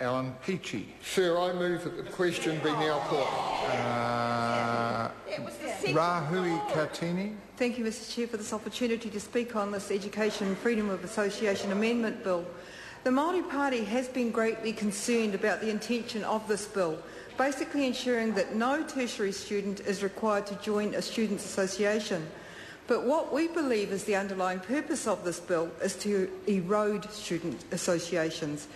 Alan Peachy. Sir, I move that the question be now put. Rahui Katini. Thank you, Mr Chair, for this opportunity to speak on this Education and Freedom of Association Amendment Bill. The Māori Party has been greatly concerned about the intention of this bill, basically ensuring that no tertiary student is required to join a students' association. But what we believe is the underlying purpose of this bill is to erode student associations.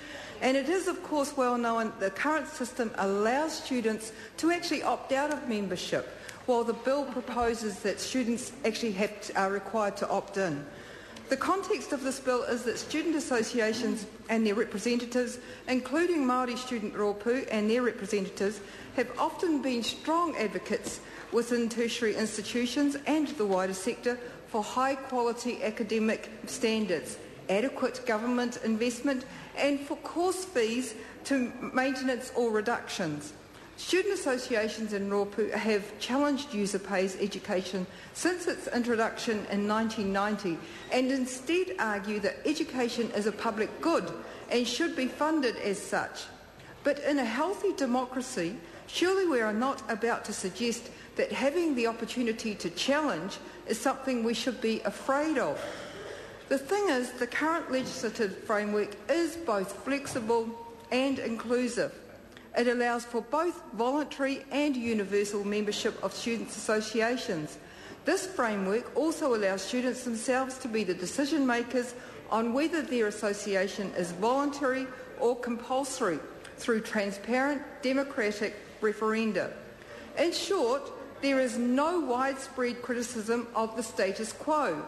And it is, of course, well known that the current system allows students to actually opt out of membership, while the bill proposes that students actually are required to opt in. The context of this bill is that student associations and their representatives, including Māori Student Rōpū and their representatives, have often been strong advocates within tertiary institutions and the wider sector for high-quality academic standards, adequate government investment and for course fees to maintenance or reductions. Student associations in Rōpū have challenged user pays education since its introduction in 1990 and instead argue that education is a public good and should be funded as such. But in a healthy democracy, surely we are not about to suggest that having the opportunity to challenge is something we should be afraid of. The thing is, the current legislative framework is both flexible and inclusive. It allows for both voluntary and universal membership of students' associations. This framework also allows students themselves to be the decision makers on whether their association is voluntary or compulsory through transparent democratic referenda. In short, there is no widespread criticism of the status quo.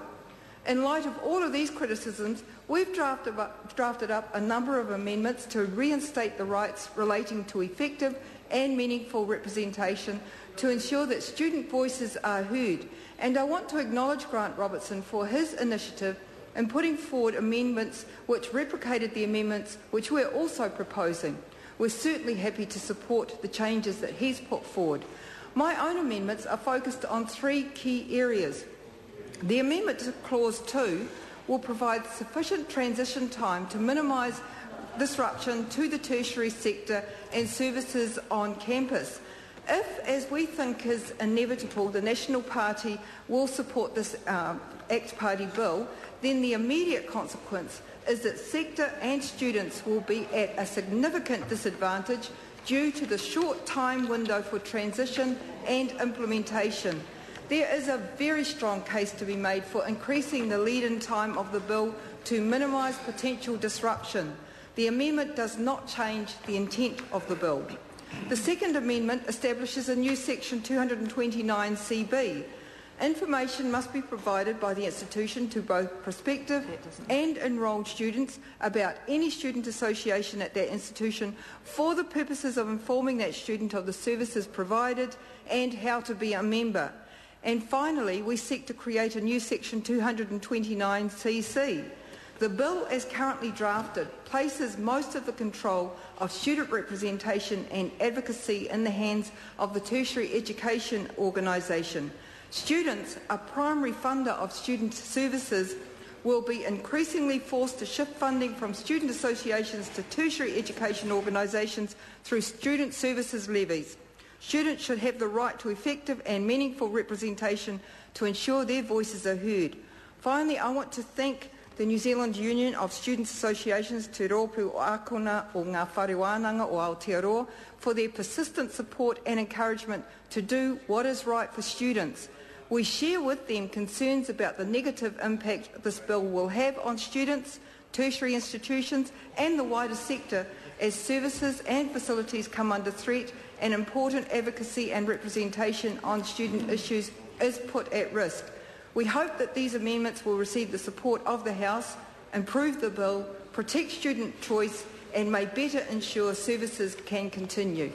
In light of all of these criticisms, we've drafted up a number of amendments to reinstate the rights relating to effective and meaningful representation to ensure that student voices are heard. And I want to acknowledge Grant Robertson for his initiative in putting forward amendments which replicated the amendments which we're also proposing. We're certainly happy to support the changes that he's put forward. My own amendments are focused on three key areas. The amendment to Clause 2 will provide sufficient transition time to minimise disruption to the tertiary sector and services on campus. If, as we think is inevitable, the National Party will support this Act Party bill, then the immediate consequence is that sector and students will be at a significant disadvantage due to the short time window for transition and implementation. There is a very strong case to be made for increasing the lead-in time of the bill to minimise potential disruption. The amendment does not change the intent of the bill. The second amendment establishes a new section 229CB. Information must be provided by the institution to both prospective and enrolled students about any student association at that institution for the purposes of informing that student of the services provided and how to be a member. And finally, we seek to create a new section 229CC. The bill, as currently drafted, places most of the control of student representation and advocacy in the hands of the tertiary education organisation. Students, a primary funder of student services, will be increasingly forced to shift funding from student associations to tertiary education organisations through student services levies. Students should have the right to effective and meaningful representation to ensure their voices are heard. Finally, I want to thank the New Zealand Union of Students Associations, Te Rōpū o Ākona o ngā whare wānanga o Aotearoa, for their persistent support and encouragement to do what is right for students. We share with them concerns about the negative impact this bill will have on students, tertiary institutions and the wider sector as services and facilities come under threat and important advocacy and representation on student issues is put at risk. We hope that these amendments will receive the support of the House, improve the bill, protect student choice and may better ensure services can continue.